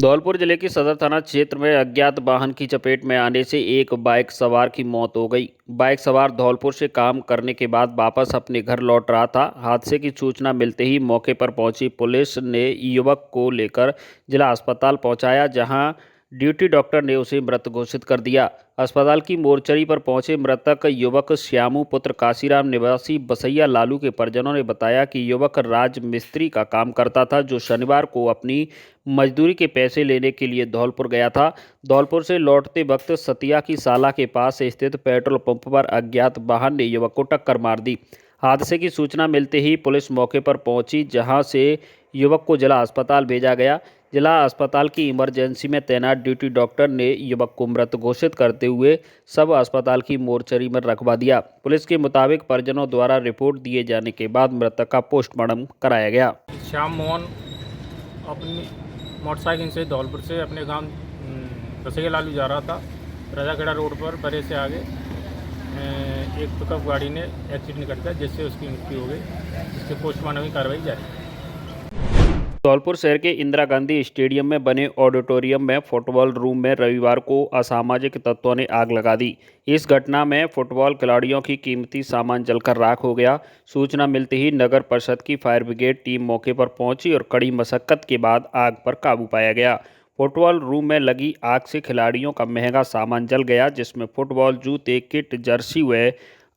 धौलपुर जिले के सदर थाना क्षेत्र में अज्ञात वाहन की चपेट में आने से एक बाइक सवार की मौत हो गई। बाइक सवार धौलपुर से काम करने के बाद वापस अपने घर लौट रहा था। हादसे की सूचना मिलते ही मौके पर पहुंची पुलिस ने युवक को लेकर जिला अस्पताल पहुंचाया, जहां ड्यूटी डॉक्टर ने उसे मृत घोषित कर दिया। अस्पताल की मोर्चरी पर पहुंचे मृतक युवक श्यामू पुत्र काशीराम निवासी बसैया लालू के परिजनों ने बताया कि युवक राज मिस्त्री का काम करता था, जो शनिवार को अपनी मजदूरी के पैसे लेने के लिए धौलपुर गया था। धौलपुर से लौटते वक्त सतिया की साला के पास स्थित पेट्रोल पंप पर अज्ञात वाहन ने युवक को टक्कर मार दी। हादसे की सूचना मिलते ही पुलिस मौके पर पहुंची, जहां से युवक को जिला अस्पताल भेजा गया। जिला अस्पताल की इमरजेंसी में तैनात ड्यूटी डॉक्टर ने युवक को मृत घोषित करते हुए शव अस्पताल की मोर्चरी में रखवा दिया। पुलिस के मुताबिक परिजनों द्वारा रिपोर्ट दिए जाने के बाद मृतक का पोस्टमार्टम कराया गया। श्याम मोहन अपनी मोटरसाइकिल से धौलपुर से अपने गांव बसैया लालू जा रहा था। राजाखेड़ा रोड पर बड़े से आगे एक पिकअप गाड़ी ने एक्सीडेंट कर दिया, जिससे उसकी मृत्यु हो गई, जिससे पोस्टमार्टम की कार्रवाई जारी है। धौलपुर शहर के इंदिरा गांधी स्टेडियम में बने ऑडिटोरियम में फुटबॉल रूम में रविवार को असामाजिक तत्वों ने आग लगा दी। इस घटना में फुटबॉल खिलाड़ियों की कीमती सामान जलकर राख हो गया। सूचना मिलते ही नगर परिषद की फायर ब्रिगेड टीम मौके पर पहुंची और कड़ी मशक्कत के बाद आग पर काबू पाया गया। फुटबॉल रूम में लगी आग से खिलाड़ियों का महंगा सामान जल गया, जिसमें फुटबॉल जूते, किट, जर्सी व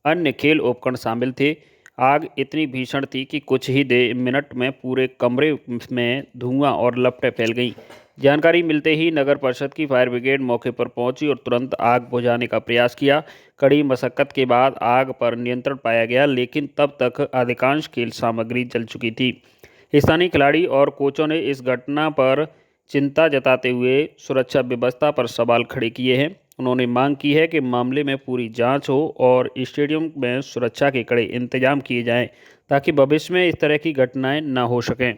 अन्य खेल उपकरण शामिल थे। आग इतनी भीषण थी कि कुछ ही मिनट में पूरे कमरे में धुआं और लपटें फैल गईं। जानकारी मिलते ही नगर परिषद की फायर ब्रिगेड मौके पर पहुंची और तुरंत आग बुझाने का प्रयास किया। कड़ी मशक्कत के बाद आग पर नियंत्रण पाया गया, लेकिन तब तक अधिकांश खेल सामग्री जल चुकी थी। स्थानीय खिलाड़ी और कोचों ने इस घटना पर चिंता जताते हुए सुरक्षा व्यवस्था पर सवाल खड़े किए हैं। उन्होंने मांग की है कि मामले में पूरी जांच हो और स्टेडियम में सुरक्षा के कड़े इंतजाम किए जाएं, ताकि भविष्य में इस तरह की घटनाएं न हो सकें।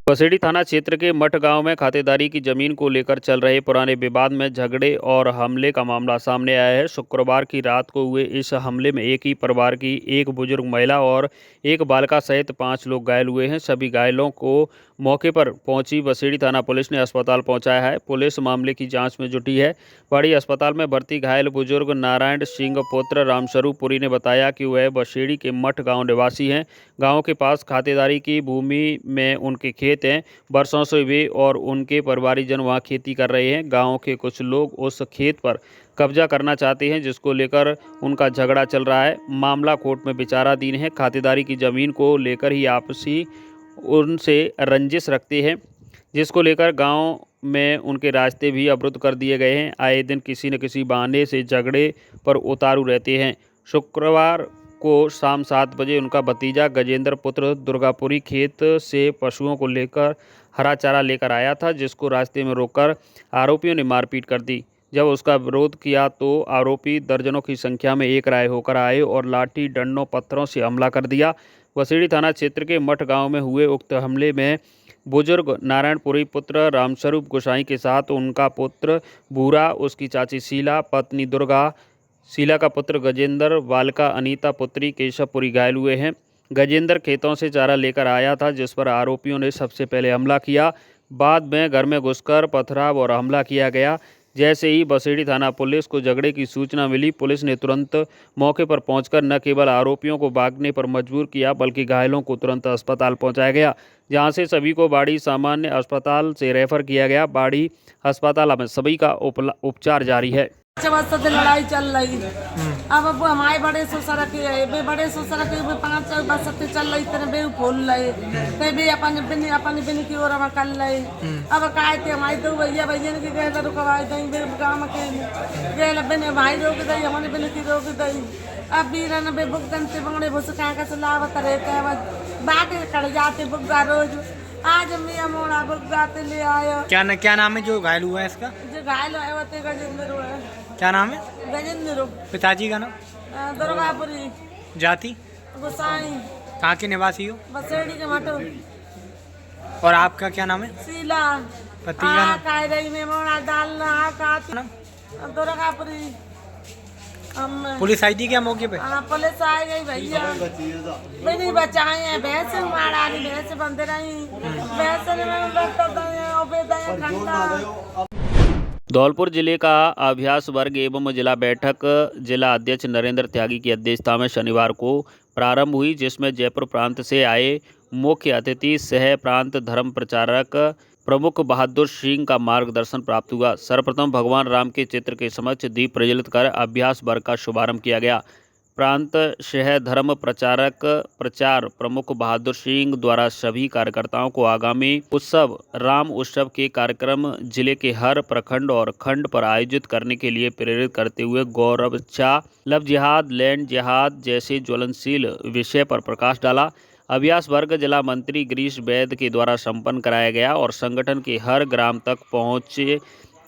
बसेड़ी थाना क्षेत्र के मठ गांव में खातेदारी की जमीन को लेकर चल रहे पुराने विवाद में झगड़े और हमले का मामला सामने आया है। शुक्रवार की रात को हुए इस हमले में एक ही परिवार की एक बुजुर्ग महिला और एक बालिका सहित 5 लोग घायल हुए हैं। सभी घायलों को मौके पर पहुंची बसेड़ी थाना पुलिस ने अस्पताल पहुंचाया है। पुलिस मामले की जांच में जुटी है। बड़ी अस्पताल में भर्ती घायल बुजुर्ग नारायण सिंह पुत्र रामस्वरूप पुरी ने बताया कि वह बसेड़ी के मठ गांव निवासी हैं। गांव के पास खातेदारी की भूमि में उनके खेत हैं। वर्षों से वे और उनके परिवारीजन वहां खेती कर रहे हैं। गांव के कुछ लोग उस खेत पर कब्जा करना चाहते हैं, जिसको लेकर उनका झगड़ा चल रहा है। मामला कोर्ट में विचाराधीन है। खातेदारी की जमीन को लेकर ही आपसी उनसे रंजिश रखते हैं, जिसको लेकर गांव में उनके रास्ते भी अवरुद्ध कर दिए गए हैं। आए दिन किसी न किसी बहाने से झगड़े पर उतारू रहते हैं। शुक्रवार को शाम 7 बजे उनका भतीजा गजेंद्र पुत्र दुर्गापुरी खेत से पशुओं को लेकर हरा चारा लेकर आया था, जिसको रास्ते में रोककर आरोपियों ने मारपीट कर दी। जब उसका विरोध किया तो आरोपी दर्जनों की संख्या में एक राय होकर आए और लाठी, डंडों, पत्थरों से हमला कर दिया। बसेड़ी थाना क्षेत्र के मठ गांव में हुए उक्त हमले में बुजुर्ग नारायणपुरी पुत्र रामस्वरूप गोसाई के साथ उनका पुत्र भूरा, उसकी चाची शीला, पत्नी दुर्गा, शीला का पुत्र गजेंद्र, बालिका अनीता पुत्री केशवपुरी घायल हुए हैं। गजेंद्र खेतों से चारा लेकर आया था, जिस पर आरोपियों ने सबसे पहले हमला किया। बाद में घर में घुसकर पथराव और हमला किया गया। जैसे ही बसेड़ी थाना पुलिस को झगड़े की सूचना मिली, पुलिस ने तुरंत मौके पर पहुंचकर न केवल आरोपियों को भागने पर मजबूर किया, बल्कि घायलों को तुरंत अस्पताल पहुंचाया गया, जहां से सभी को बाड़ी सामान्य अस्पताल से रेफर किया गया। बाड़ी अस्पताल में सभी का उपचार जारी है। से लड़ाई चल रही। अब हमारे बड़े ससुर के बड़े ससुर के 5 बस चल रही तेरे बे फूल रहे ते भी अपन बिन की ओर हम कर रहे। अब काय थे हमारी तो भैया ने गए रुकवाई दई बे गांव के गए बिन भाई रोक दई, हमने बिन की रोक दई। अब भी रन बे भुगतन से बंगड़े भुस का सलावत रहते बाकी कड़ जाते बुग्गा रोज। आज मियां मोड़ा बुग्गाते ले आया। क्या नाम है जो घायल हुआ है इसका? जो घायल हुआ है गजेंद्र है। क्या नाम है? गजेंद्र। पिताजी का नाम? दुर्गापुरी। जाति? गोसाई। कहाँ के निवासी हो? बसेड़ी के मठो। और आपका क्या नाम है? शीला। पति का नाम? काय रही में मोड़ा डालना का नाम? दुर्गापुरी। हम पुलिस आई थी क्या मौके पे? हाँ पुलिस आ गई भैया, मेरी बचाए हैं, भैंस मारा रही, भैंस बंद रही, भैंस ने ठंडा। धौलपुर जिले का अभ्यास वर्ग एवं जिला बैठक जिला अध्यक्ष नरेंद्र त्यागी की अध्यक्षता में शनिवार को प्रारंभ हुई, जिसमें जयपुर प्रांत से आए मुख्य अतिथि सह प्रांत धर्म प्रचारक प्रमुख बहादुर सिंह का मार्गदर्शन प्राप्त हुआ। सर्वप्रथम भगवान राम के चित्र के समक्ष दीप प्रज्वलित कर अभ्यास वर्ग का शुभारंभ किया गया। प्रांत सह धर्म प्रचार प्रमुख बहादुर सिंह द्वारा सभी कार्यकर्ताओं को आगामी उत्सव राम उत्सव के कार्यक्रम जिले के हर प्रखंड और खंड पर आयोजित करने के लिए प्रेरित करते हुए गौरक्षा, लव जिहाद, लैंड जिहाद जैसे ज्वलनशील विषय पर प्रकाश डाला। अभ्यास वर्ग जिला मंत्री गिरीश वैद के द्वारा संपन्न कराया गया और संगठन के हर ग्राम तक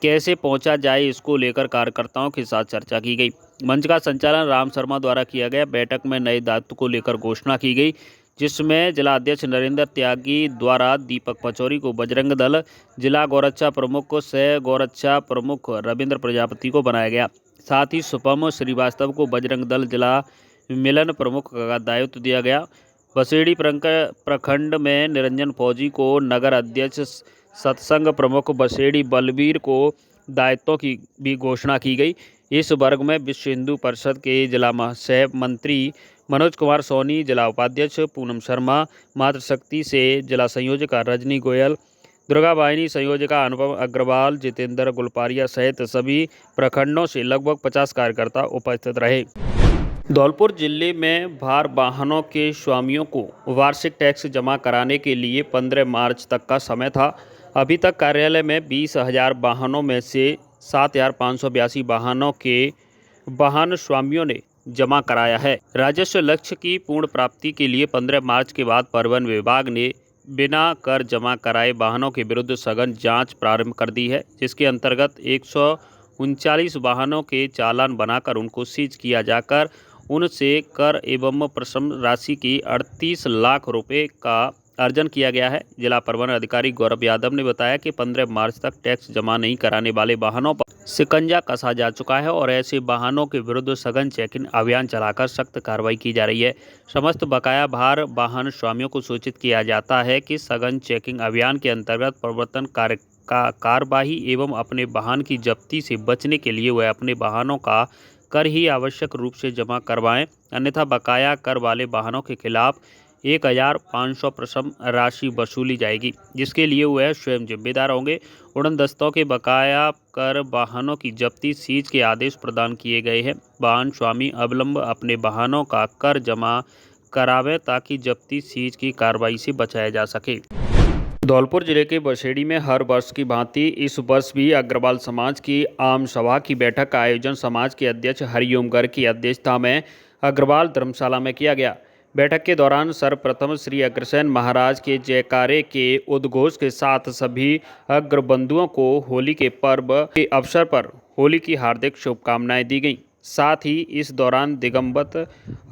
कैसे पहुंचा जाए, इसको लेकर कार्यकर्ताओं के साथ चर्चा की गई। मंच का संचालन राम शर्मा द्वारा किया गया। बैठक में नए दायित्व को लेकर घोषणा की गई, जिसमें जिला अध्यक्ष नरेंद्र त्यागी द्वारा दीपक पचौरी को बजरंग दल, जिला गौरक्षा प्रमुख को सह गौरक्षा प्रमुख रविंद्र प्रजापति को बनाया गया। साथ ही सुपम श्रीवास्तव को बजरंग दल जिला मिलन प्रमुख का दायित्व दिया गया। बसेड़ी प्रखंड में निरंजन फौजी को, नगर अध्यक्ष सत्संग प्रमुख बसेड़ी बलबीर को दायित्वों की भी घोषणा की गई। इस वर्ग में विश्व हिंदू परिषद के जिला सह मंत्री मनोज कुमार सोनी, जिला उपाध्यक्ष पूनम शर्मा, मातृशक्ति से जिला संयोजका रजनी गोयल, दुर्गा वाहिनी संयोजका अनुपम अग्रवाल, जितेंद्र गुलपारिया सहित सभी प्रखंडों से लगभग 50 कार्यकर्ता उपस्थित रहे। धौलपुर जिले में भार वाहनों के स्वामियों को वार्षिक टैक्स जमा कराने के लिए 15 मार्च तक का समय था। अभी तक कार्यालय में 20,000 वाहनों में से 7,582 वाहनों के वाहन स्वामियों ने जमा कराया है। राजस्व लक्ष्य की पूर्ण प्राप्ति के लिए 15 मार्च के बाद परिवहन विभाग ने बिना कर जमा कराए वाहनों के विरुद्ध सघन जांच प्रारंभ कर दी है, जिसके अंतर्गत 139 वाहनों के चालान बनाकर उनको सीज किया जाकर उनसे कर एवं प्रशम राशि की 38 लाख रुपए का अर्जन किया गया है। जिला परिवहन अधिकारी गौरव यादव ने बताया कि 15 मार्च तक टैक्स जमा नहीं कराने वाले वाहनों पर शिकंजा कसा जा चुका है और ऐसे वाहनों के विरुद्ध सघन चेकिंग अभियान चलाकर सख्त कार्रवाई की जा रही है। समस्त बकाया भार वाहन स्वामियों को सूचित किया जाता है कि सघन चेकिंग अभियान के अंतर्गत प्रवर्तन कार्यवाही एवं अपने वाहन की जब्ती से बचने के लिए वह अपने वाहनों का कर ही आवश्यक रूप से जमा करवाएं, अन्यथा बकाया कर वाले वाहनों के खिलाफ 1,500 प्रशम राशि वसूली जाएगी, जिसके लिए वह स्वयं जिम्मेदार होंगे। उड़नदस्तों के बकाया कर वाहनों की जब्ती सीज के आदेश प्रदान किए गए हैं। वाहन स्वामी अविलंब अपने वाहनों का कर जमा करावें ताकि जब्ती सीज की कार्रवाई से बचाया जा सके। धौलपुर जिले के बसेड़ी में हर वर्ष की भांति इस वर्ष भी अग्रवाल समाज की आम सभा की बैठक का आयोजन समाज के अध्यक्ष हरिओम गर्ग की अध्यक्षता में अग्रवाल धर्मशाला में किया गया। बैठक के दौरान सर्वप्रथम श्री अग्रसेन महाराज के जयकारे के उद्घोष के साथ सभी अग्रबंधुओं को होली के पर्व के अवसर पर होली की हार्दिक शुभकामनाएं दी गईं। साथ ही इस दौरान दिगंबत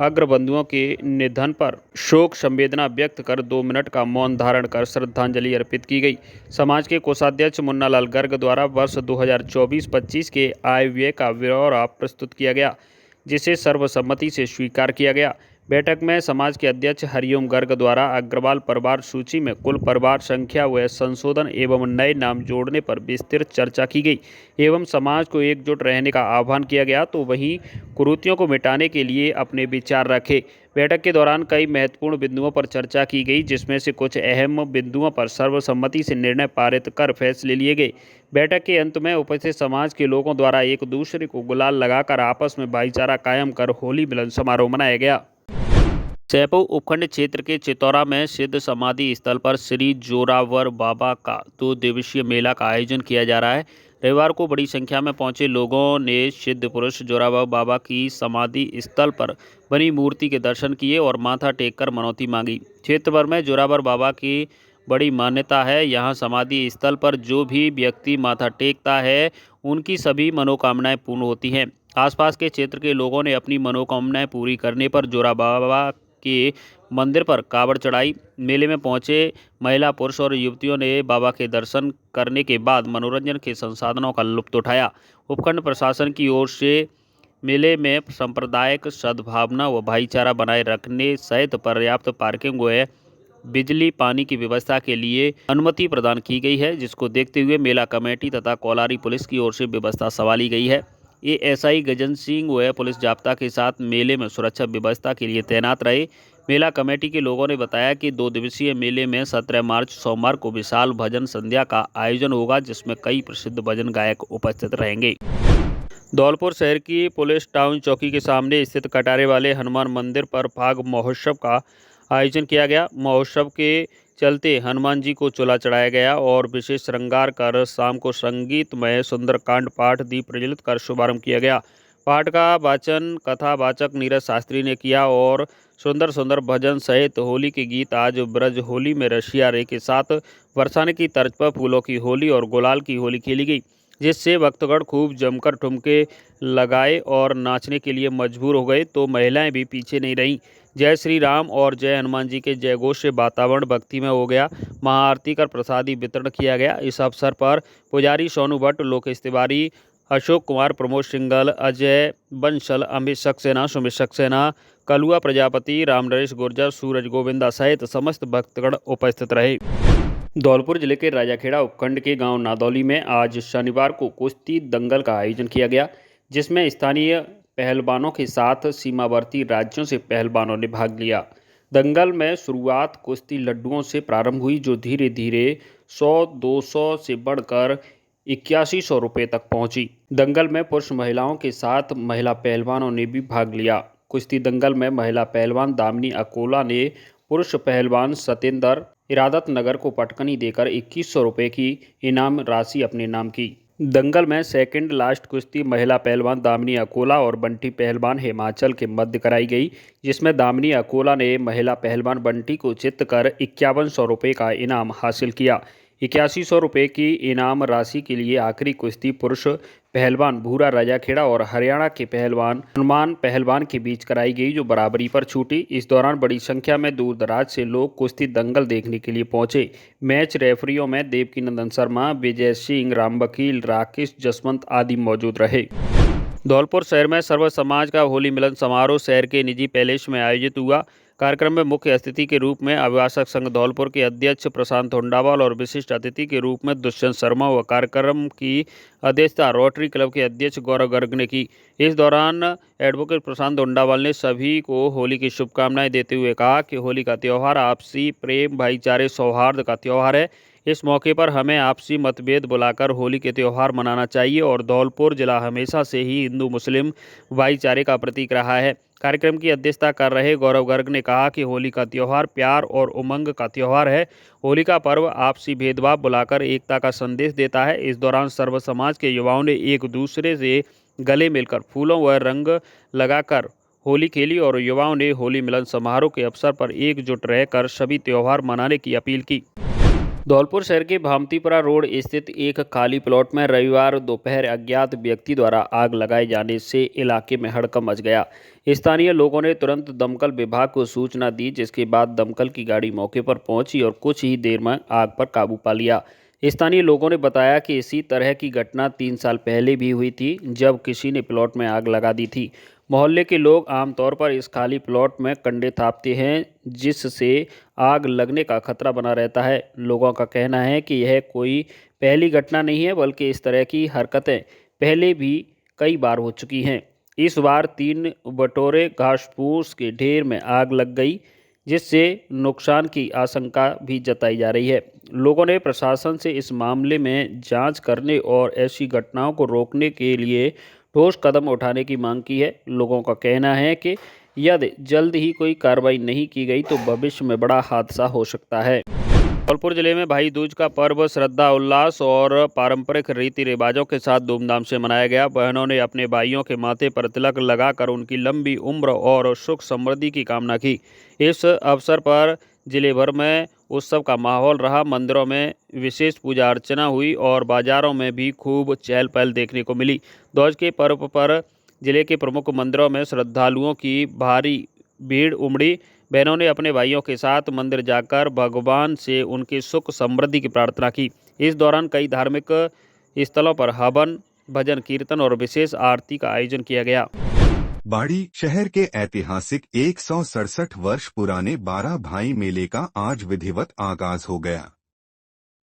अग्रबंधुओं के निधन पर शोक संवेदना व्यक्त कर 2 मिनट का मौन धारण कर श्रद्धांजलि अर्पित की गई। समाज के कोषाध्यक्ष मुन्नालाल गर्ग द्वारा वर्ष 2024-25 के आय व्यय का ब्यौरा प्रस्तुत किया गया, जिसे सर्वसम्मति से स्वीकार किया गया। बैठक में समाज के अध्यक्ष हरिओम गर्ग द्वारा अग्रवाल परिवार सूची में कुल परिवार संख्या व संशोधन एवं नए नाम जोड़ने पर विस्तृत चर्चा की गई एवं समाज को एकजुट रहने का आह्वान किया गया, तो वहीं कुरीतियों को मिटाने के लिए अपने विचार रखे। बैठक के दौरान कई महत्वपूर्ण बिंदुओं पर चर्चा की गई, जिसमें से कुछ अहम बिंदुओं पर सर्वसम्मति से निर्णय पारित कर फैसले लिए गए। बैठक के अंत में उपस्थित समाज के लोगों द्वारा एक दूसरे को गुलाल लगाकर आपस में भाईचारा कायम कर होली मिलन समारोह मनाया गया। सैपऊ उपखंड क्षेत्र के चितौरा में सिद्ध समाधि स्थल पर श्री जोरावर बाबा का 2 दिवसीय मेला का आयोजन किया जा रहा है। रविवार को बड़ी संख्या में पहुंचे लोगों ने सिद्ध पुरुष जोरावर बाबा की समाधि स्थल पर बनी मूर्ति के दर्शन किए और माथा टेककर मनौती मांगी। क्षेत्र भर में जोरावर बाबा की बड़ी मान्यता है। यहाँ समाधि स्थल पर जो भी व्यक्ति माथा टेकता है उनकी सभी मनोकामनाएं पूर्ण होती हैं। आसपास के क्षेत्र के लोगों ने अपनी मनोकामनाएं पूरी करने पर जोरावर बाबा के मंदिर पर कावड़ चढ़ाई। मेले में पहुंचे महिला, पुरुष और युवतियों ने बाबा के दर्शन करने के बाद मनोरंजन के संसाधनों का लुत्फ उठाया। उपखंड प्रशासन की ओर से मेले में सांप्रदायिक सद्भावना व भाईचारा बनाए रखने सहित पर्याप्त पार्किंग व बिजली पानी की व्यवस्था के लिए अनुमति प्रदान की गई है, जिसको देखते हुए मेला कमेटी तथा कोलारी पुलिस की ओर से व्यवस्था संभाली गई है। एएसआई गजन सिंह व पुलिस जाब्ता के साथ मेले में सुरक्षा व्यवस्था के लिए तैनात रहे। मेला कमेटी के लोगों ने बताया कि 2 दिवसीय मेले में 17 मार्च सोमवार को विशाल भजन संध्या का आयोजन होगा, जिसमें कई प्रसिद्ध भजन गायक उपस्थित रहेंगे। धौलपुर शहर की पुलिस टाउन चौकी के सामने स्थित कटारे वाले हनुमान मंदिर पर फाग महोत्सव का आयोजन किया गया। महोत्सव के चलते हनुमान जी को चोला चढ़ाया गया और विशेष श्रृंगार कर शाम को संगीतमय सुंदरकांड पाठ दीप प्रज्वलित कर शुभारंभ किया गया। पाठ का वाचन कथावाचक नीरज शास्त्री ने किया और सुंदर सुंदर भजन सहित होली के गीत आज ब्रज होली में रसिया रे के साथ बरसाने की तर्ज पर फूलों की होली और गुलाल की होली खेली गई, जिससे भक्तगण खूब जमकर ठुमके लगाए और नाचने के लिए मजबूर हो गए, तो महिलाएं भी पीछे नहीं रहीं। जय श्री राम और जय हनुमान जी के जयघोष से वातावरण भक्तिमय हो गया। महाआरती कर प्रसादी वितरण किया गया। इस अवसर पर पुजारी सोनू भट्ट, लोकेश तिवारी, अशोक कुमार, प्रमोद सिंघल, अजय बंसल, अमित सक्सेना, सुमित सक्सेना, कलुआ प्रजापति, रामनरेश गुर्जर, सूरज गोविंदा सहित समस्त भक्तगण उपस्थित रहे। धौलपुर जिले के राजाखेड़ा उपखंड के गांव नादौली में आज शनिवार को कुश्ती दंगल का आयोजन किया गया, जिसमें स्थानीय पहलवानों के साथ सीमावर्ती राज्यों से पहलवानों ने भाग लिया। दंगल में शुरुआत कुश्ती लड्डुओं से प्रारंभ हुई, जो धीरे धीरे 100-200 से बढ़कर 8100 रुपये तक पहुंची। दंगल में पुरुष महिलाओं के साथ महिला पहलवानों ने भी भाग लिया। कुश्ती दंगल में महिला पहलवान दामिनी अकोला ने पुरुष पहलवान सतेंद्र इरादत नगर को पटकनी देकर 2100 रुपये की इनाम राशि अपने नाम की। दंगल में सेकंड लास्ट कुश्ती महिला पहलवान दामिनी अकोला और बंटी पहलवान हिमाचल के मध्य कराई गई, जिसमें दामिनी अकोला ने महिला पहलवान बंटी को चित कर 5100 रुपये का इनाम हासिल किया। 8100 रुपये की इनाम राशि के लिए आखिरी कुश्ती पुरुष पहलवान भूरा राजाखेड़ा और हरियाणा के पहलवान हनुमान पहलवान के बीच कराई गई, जो बराबरी पर छूटी। इस दौरान बड़ी संख्या में दूर दराज से लोग कुश्ती दंगल देखने के लिए पहुंचे। मैच रेफरियों में देवकीनंदन शर्मा, विजय सिंह, राम वकील, राकेश जसवंत आदि मौजूद रहे। धौलपुर शहर में सर्व समाज का होली मिलन समारोह शहर के निजी पैलेस में आयोजित हुआ। कार्यक्रम में मुख्य अतिथि के रूप में अभिभाषक संघ धौलपुर के अध्यक्ष प्रशांत हुंडावाल और विशिष्ट अतिथि के रूप में दुष्यंत शर्मा व कार्यक्रम की अध्यक्षता रोटरी क्लब के अध्यक्ष गौरव गर्ग ने की। इस दौरान एडवोकेट प्रशांत हुंडावाल ने सभी को होली की शुभकामनाएं देते हुए कहा कि होली का त्यौहार आपसी प्रेम, भाईचारे, सौहार्द का त्यौहार है। इस मौके पर हमें आपसी मतभेद भुलाकर होली के त्यौहार मनाना चाहिए और धौलपुर जिला हमेशा से ही हिंदू मुस्लिम भाईचारे का प्रतीक रहा है। कार्यक्रम की अध्यक्षता कर रहे गौरव गर्ग ने कहा कि होली का त्यौहार प्यार और उमंग का त्यौहार है। होली का पर्व आपसी भेदभाव भुलाकर एकता का संदेश देता है। इस दौरान सर्व समाज के युवाओं ने एक दूसरे से गले मिलकर फूलों व रंग लगाकर होली खेली और युवाओं ने होली मिलन समारोह के अवसर पर एकजुट रहकर सभी त्यौहार मनाने की अपील की। धौलपुर शहर के भामतीपुरा रोड स्थित एक खाली प्लॉट में रविवार दोपहर अज्ञात व्यक्ति द्वारा आग लगाए जाने से इलाके में हड़कंप मच गया। स्थानीय लोगों ने तुरंत दमकल विभाग को सूचना दी, जिसके बाद दमकल की गाड़ी मौके पर पहुंची और कुछ ही देर में आग पर काबू पा लिया। स्थानीय लोगों ने बताया कि इसी तरह की घटना 3 साल पहले भी हुई थी, जब किसी ने प्लॉट में आग लगा दी थी। मोहल्ले के लोग आमतौर पर इस खाली प्लॉट में कंडे थापते हैं, जिससे आग लगने का खतरा बना रहता है। लोगों का कहना है कि यह कोई पहली घटना नहीं है, बल्कि इस तरह की हरकतें पहले भी कई बार हो चुकी हैं। इस बार 3 बटोरे घास फूस के ढेर में आग लग गई, जिससे नुकसान की आशंका भी जताई जा रही है। लोगों ने प्रशासन से इस मामले में जांच करने और ऐसी घटनाओं को रोकने के लिए ठोस कदम उठाने की मांग की है। लोगों का कहना है कि यदि जल्द ही कोई कार्रवाई नहीं की गई तो भविष्य में बड़ा हादसा हो सकता है। धौलपुर जिले में भाई दूज का पर्व श्रद्धा, उल्लास और पारंपरिक रीति रिवाजों के साथ धूमधाम से मनाया गया। बहनों ने अपने भाइयों के माथे पर तिलक लगाकर उनकी लंबी उम्र और सुख समृद्धि की कामना की। इस अवसर पर जिले भर में उत्सव का माहौल रहा। मंदिरों में विशेष पूजा अर्चना हुई और बाजारों में भी खूब चहल पहल देखने को मिली। ध्वज के पर्व पर जिले के प्रमुख मंदिरों में श्रद्धालुओं की भारी भीड़ उमड़ी। बहनों ने अपने भाइयों के साथ मंदिर जाकर भगवान से उनकी सुख समृद्धि की प्रार्थना की। इस दौरान कई धार्मिक स्थलों पर हवन, भजन कीर्तन और विशेष आरती का आयोजन किया गया। बाड़ी शहर के ऐतिहासिक 167 वर्ष पुराने 12 भाई मेले का आज विधिवत आगाज हो गया।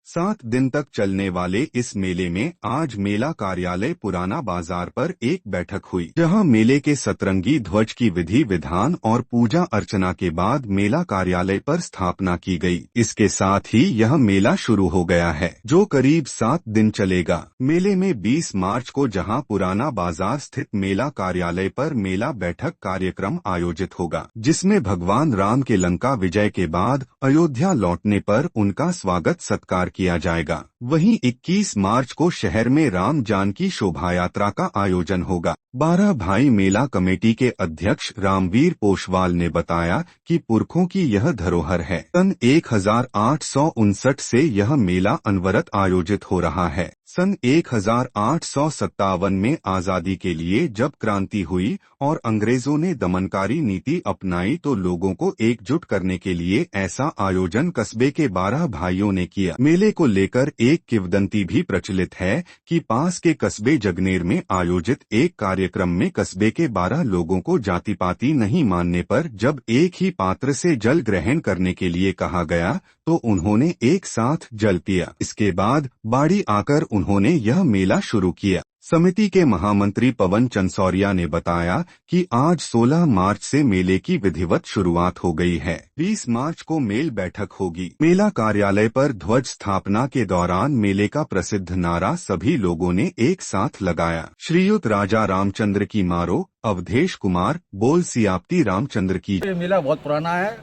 7 दिन तक चलने वाले इस मेले में आज मेला कार्यालय पुराना बाजार पर एक बैठक हुई, जहां मेले के सतरंगी ध्वज की विधि विधान और पूजा अर्चना के बाद मेला कार्यालय पर स्थापना की गई। इसके साथ ही यह मेला शुरू हो गया है, जो करीब 7 दिन चलेगा। मेले में 20 मार्च को जहां पुराना बाजार स्थित मेला कार्यालय पर मेला बैठक कार्यक्रम आयोजित होगा, जिसमें भगवान राम के लंका विजय के बाद अयोध्या लौटने पर उनका स्वागत सत्कार किया जाएगा। वहीं 21 मार्च को शहर में राम जानकी शोभा यात्रा का आयोजन होगा। 12 भाई मेला कमेटी के अध्यक्ष रामवीर पोशवाल ने बताया कि पुरखों की यह धरोहर है। सन 1859 से यह मेला अनवरत आयोजित हो रहा है। सन 1857 में आजादी के लिए जब क्रांति हुई और अंग्रेजों ने दमनकारी नीति अपनाई तो लोगों को एकजुट करने के लिए ऐसा आयोजन कस्बे के 12 भाइयों ने किया। मेले को लेकर एक किंवदंती भी प्रचलित है कि पास के कस्बे जगनेर में आयोजित एक कार्यक्रम में कस्बे के 12 लोगों को जाति पाति नहीं मानने पर जब एक ही पात्र से जल ग्रहण करने के लिए कहा गया तो उन्होंने एक साथ जल पिया। इसके बाद बाड़ी आकर उन्होंने यह मेला शुरू किया। समिति के महामंत्री पवन चंसौरिया ने बताया कि आज 16 मार्च से मेले की विधिवत शुरुआत हो गई है। 20 मार्च को मेल बैठक होगी। मेला कार्यालय पर ध्वज स्थापना के दौरान मेले का प्रसिद्ध नारा सभी लोगों ने एक साथ लगाया। श्रीयुत राजा रामचंद्र की मारो, अवधेश कुमार बोल सियाप्ती रामचंद्र की। ये मेला बहुत पुराना है,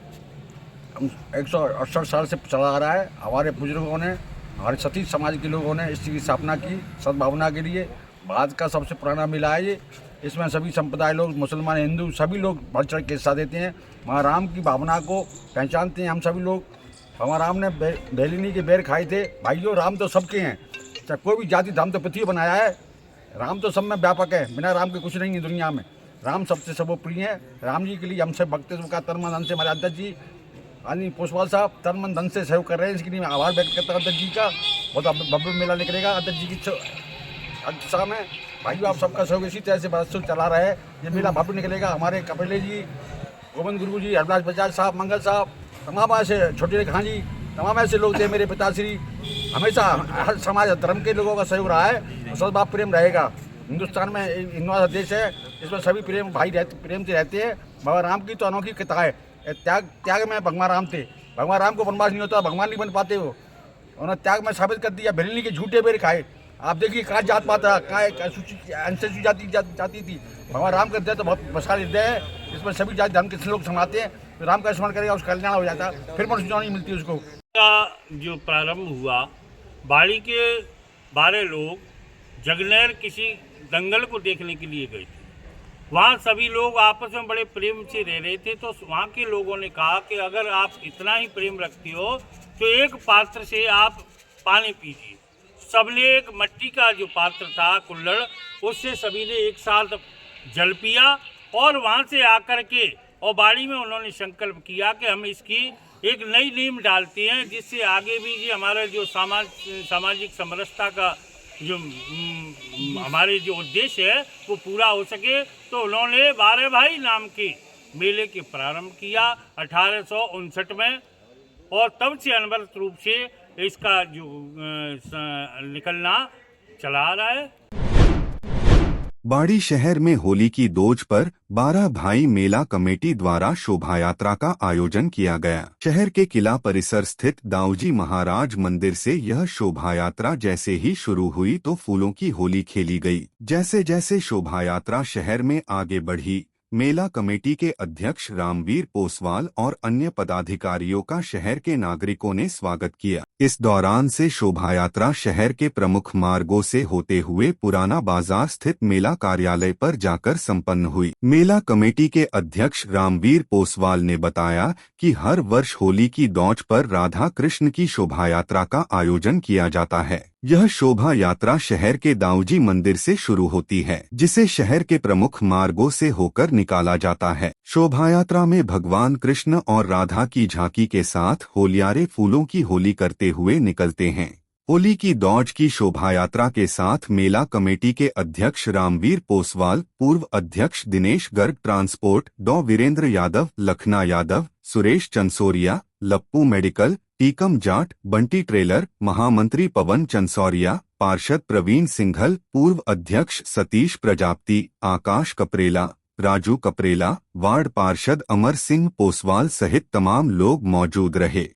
168 साल से चला आ रहा है। हमारे बुजुर्गों ने, हमारे सती समाज के लोगों ने इसकी स्थापना की सद्भावना के लिए। भारत का सबसे पुराना मेला है ये। इसमें सभी संप्रदाय लोग, मुसलमान, हिंदू सभी लोग बढ़ चढ़ के हिस्सा देते हैं। वहाँ राम की भावना को पहचानते हैं हम सभी लोग। हमारा राम ने बेलिनी के बेर खाए थे। भाइयों, राम तो सबके हैं, चाहे कोई भी जाति धर्म तो पृथ्वी बनाया है। राम तो सब में व्यापक है, बिना राम के कुछ नहीं है दुनिया में। राम सबसे सर्वप्रिय है। राम जी के लिए हमसे भक्तत्व का तन मन धन से हमारे अध्यक्ष जी आनी पोसवाल साहब तन मन धन से सहयोग कर रहे हैं। इसके लिए मैं आभार व्यक्त करता हूँ अध्यक्ष जी का। बहुत भव्य मेला निकलेगा अध्यक्ष जी की अध्यक्षता में। भाइयों, आप सबका सहयोग इसी तरह से बरसों चला रहा है। ये मेला भव्य निकलेगा। हमारे कपिले जी, गोविंद गुरु जी, हरदास बजाज साहब, मंगल साहब, तमाम ऐसे छोटे खां जी, तमाम ऐसे लोग थे मेरे पिताश्री। हमेशा हर समाज धर्म के लोगों का सहयोग रहा है। सद्भाव प्रेम रहेगा। हिंदुस्तान में हिंदुआ देश है, इसमें सभी प्रेम भाई प्रेम से रहते हैं। बाबा राम की तो अनोखी कथा है। त्याग में भगवान राम थे। भगवान राम को वनवास नहीं होता, भगवान नहीं बन पाते वो। उन्होंने त्याग में साबित कर दिया। बेलनी के झूठे बेर खाए। आप देखिए कहाँ जात पात रहा, कहाँ अनुसूचित जाति थी। भगवान राम का हृदय तो बहुत विशाल हृदय है। इसमें सभी जाति धर्म के लोग समाते हैं। तो राम का स्मरण करेगा, उसका कल्याण हो जाता है। फिर मनुष्य नहीं मिलती उसको। का जो प्रारंभ हुआ, बाड़ी के 12 लोग जगनेर किसी दंगल को देखने के लिए गए थे। वहाँ सभी लोग आपस में बड़े प्रेम से रह रहे थे। तो वहाँ के लोगों ने कहा कि अगर आप इतना ही प्रेम रखते हो तो एक पात्र से आप पानी पीजिए। सबने एक मिट्टी का जो पात्र था, कुल्हड़, उससे सभी ने एक साथ जल पिया और वहाँ से आकर के और बाड़ी में उन्होंने संकल्प किया कि हम इसकी एक नई नींव डालते हैं, जिससे आगे भी जी हमारा जो सामाजिक समरसता का जो हमारे जो उद्देश्य है वो पूरा हो सके। तो उन्होंने 12 भाई नाम के मेले के प्रारंभ किया 1859 में और तब से अनवरत रूप से इसका जो निकलना चला आ रहा है। बाड़ी शहर में होली की दोज पर 12 भाई मेला कमेटी द्वारा शोभा यात्रा का आयोजन किया गया। शहर के किला परिसर स्थित दाऊजी महाराज मंदिर से यह शोभा यात्रा जैसे ही शुरू हुई तो फूलों की होली खेली गई। जैसे जैसे शोभा यात्रा शहर में आगे बढ़ी, मेला कमेटी के अध्यक्ष रामवीर पोसवाल और अन्य पदाधिकारियों का शहर के नागरिकों ने स्वागत किया। इस दौरान से शोभा यात्रा शहर के प्रमुख मार्गों से होते हुए पुराना बाजार स्थित मेला कार्यालय पर जाकर संपन्न हुई। मेला कमेटी के अध्यक्ष रामवीर पोसवाल ने बताया कि हर वर्ष होली की दौज पर राधा कृष्ण की शोभा यात्रा का आयोजन किया जाता है। यह शोभा यात्रा शहर के दाऊजी मंदिर से शुरू होती है, जिसे शहर के प्रमुख मार्गों से होकर निकाला जाता है। शोभा यात्रा में भगवान कृष्ण और राधा की झांकी के साथ होलियारे फूलों की होली करते हुए निकलते हैं। होली की दौड़ की शोभायात्रा के साथ मेला कमेटी के अध्यक्ष रामवीर पोसवाल, पूर्व अध्यक्ष दिनेश गर्ग, ट्रांसपोर्ट डॉ वीरेंद्र यादव, लखना यादव, सुरेश चंसोरिया, लप्पू मेडिकल, टीकम जाट, बंटी ट्रेलर, महामंत्री पवन चंसौरिया, पार्षद प्रवीण सिंघल, पूर्व अध्यक्ष सतीश प्रजापति, आकाश कपरेला, राजू कपरेला, वार्ड पार्षद अमर सिंह पोसवाल सहित तमाम लोग मौजूद रहे।